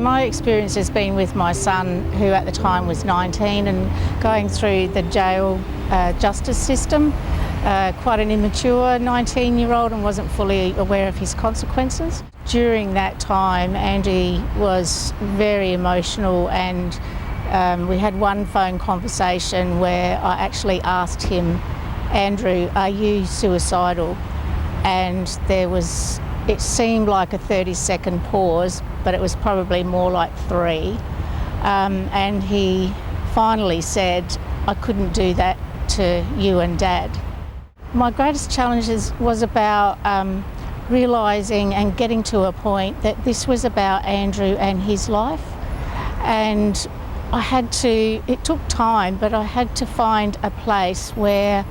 My experience has been with my son, who at the time was 19 and going through the jail justice system, quite an immature 19-year-old and wasn't fully aware of his consequences. During that time, Andy was very emotional, and we had one phone conversation where I actually asked him, "Andrew, are you suicidal?" And it seemed like a 30-second pause, but it was probably more like 3. And he finally said, "I couldn't do that to you and Dad." My greatest challenges was about realising and getting to a point that this was about Andrew and his life. And it took time, but I had to find a place where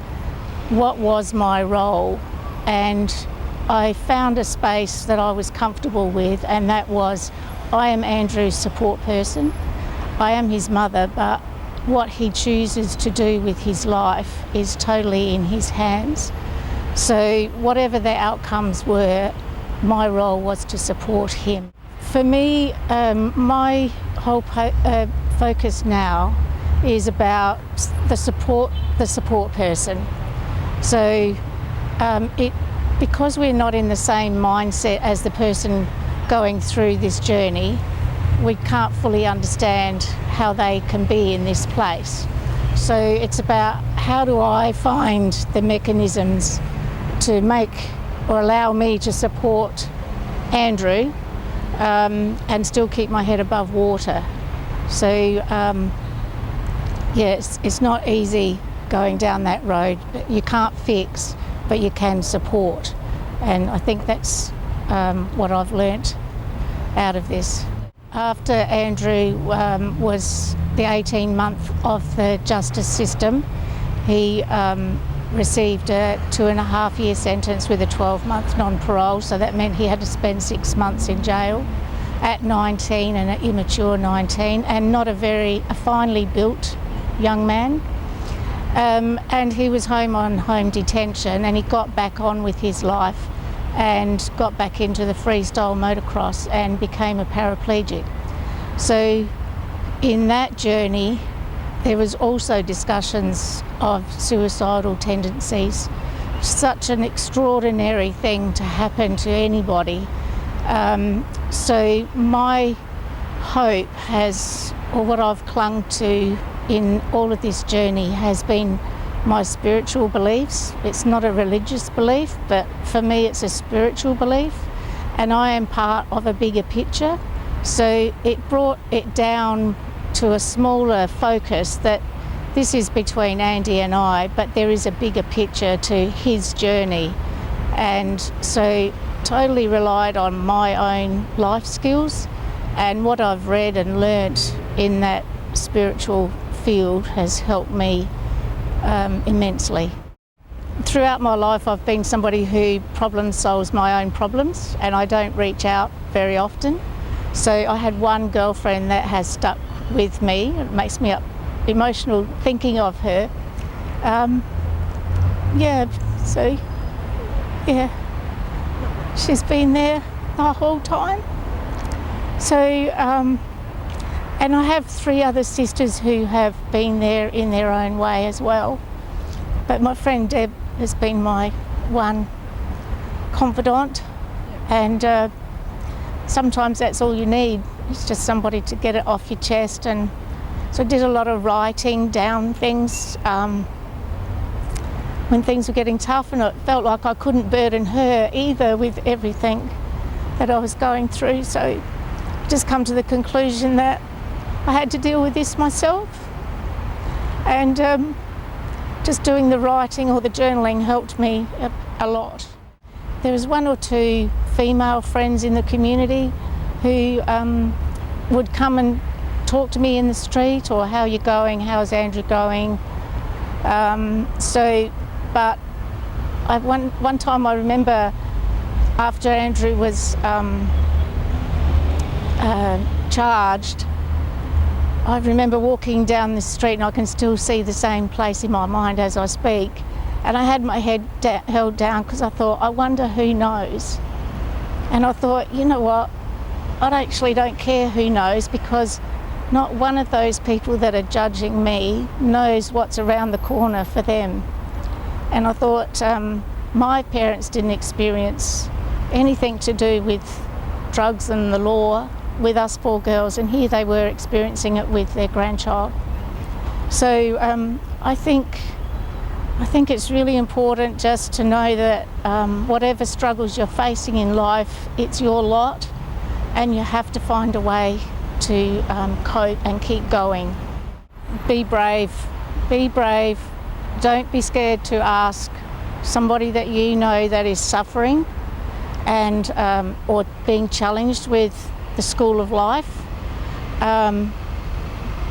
what was my role. And I found a space that I was comfortable with, and that was, I am Andrew's support person. I am his mother, but what he chooses to do with his life is totally in his hands. So whatever the outcomes were, my role was to support him. For me, my whole focus now is about the support person. So because we're not in the same mindset as the person going through this journey, we can't fully understand how they can be in this place. So it's about, how do I find the mechanisms to make or allow me to support Andrew and still keep my head above water. So it's not easy going down that road. You can't fix, but you can support. And I think that's what I've learnt out of this. After Andrew was the 18-month of the justice system, he received a 2.5-year sentence with a 12-month non-parole, so that meant he had to spend 6 months in jail at 19, and an immature 19, and not a finely built young man. And he was on home detention, and he got back on with his life and got back into the freestyle motocross and became a paraplegic. So in that journey, there was also discussions of suicidal tendencies. Such an extraordinary thing to happen to anybody. So my hope or what I've clung to in all of this journey has been my spiritual beliefs. It's not a religious belief, but for me it's a spiritual belief, and I am part of a bigger picture. So it brought it down to a smaller focus that this is between Andy and I, but there is a bigger picture to his journey. And so totally relied on my own life skills, and what I've read and learnt in that spiritual field has helped me immensely. Throughout my life, I've been somebody who problem solves my own problems, and I don't reach out very often. So I had one girlfriend that has stuck with me. It makes me emotional thinking of her. She's been there the whole time. So, and I have 3 other sisters who have been there in their own way as well. But my friend Deb has been my one confidant, and sometimes that's all you need. It's just somebody to get it off your chest. And so I did a lot of writing down things when things were getting tough, and it felt like I couldn't burden her either with everything that I was going through. So I just come to the conclusion that I had to deal with this myself, and just doing the writing or the journaling helped me a lot. There was 1 or 2 female friends in the community who would come and talk to me in the street, or how are you going, how's Andrew going? But one time I remember, after Andrew was charged, I remember walking down the street, and I can still see the same place in my mind as I speak. And I had my head held down because I thought, I wonder who knows. And I thought, you know what, I actually don't care who knows, because not one of those people that are judging me knows what's around the corner for them. And I thought my parents didn't experience anything to do with drugs and the law with us 4 girls, and here they were experiencing it with their grandchild. So I think it's really important just to know that whatever struggles you're facing in life, it's your lot, and you have to find a way to cope and keep going. Be brave, be brave. Don't be scared to ask somebody that you know that is suffering and or being challenged with the school of life.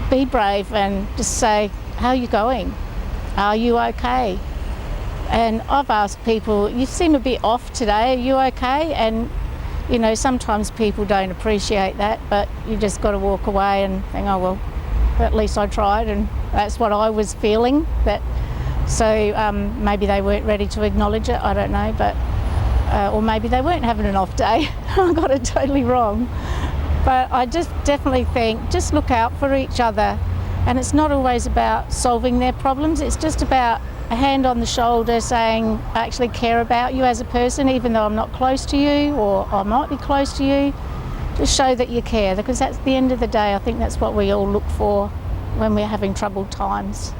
Be brave and just say, how are you going? Are you okay? And I've asked people, you seem a bit off today, are you okay? And you know, sometimes people don't appreciate that, but you just got to walk away and think, oh well, at least I tried, and that's what I was feeling. So maybe they weren't ready to acknowledge it, I don't know, but or maybe they weren't having an off day. I got it totally wrong. But I just definitely think, just look out for each other, and it's not always about solving their problems, it's just about a hand on the shoulder saying, I actually care about you as a person, even though I'm not close to you, or I might be close to you. Just show that you care, because at the end of the day, I think that's what we all look for when we're having troubled times.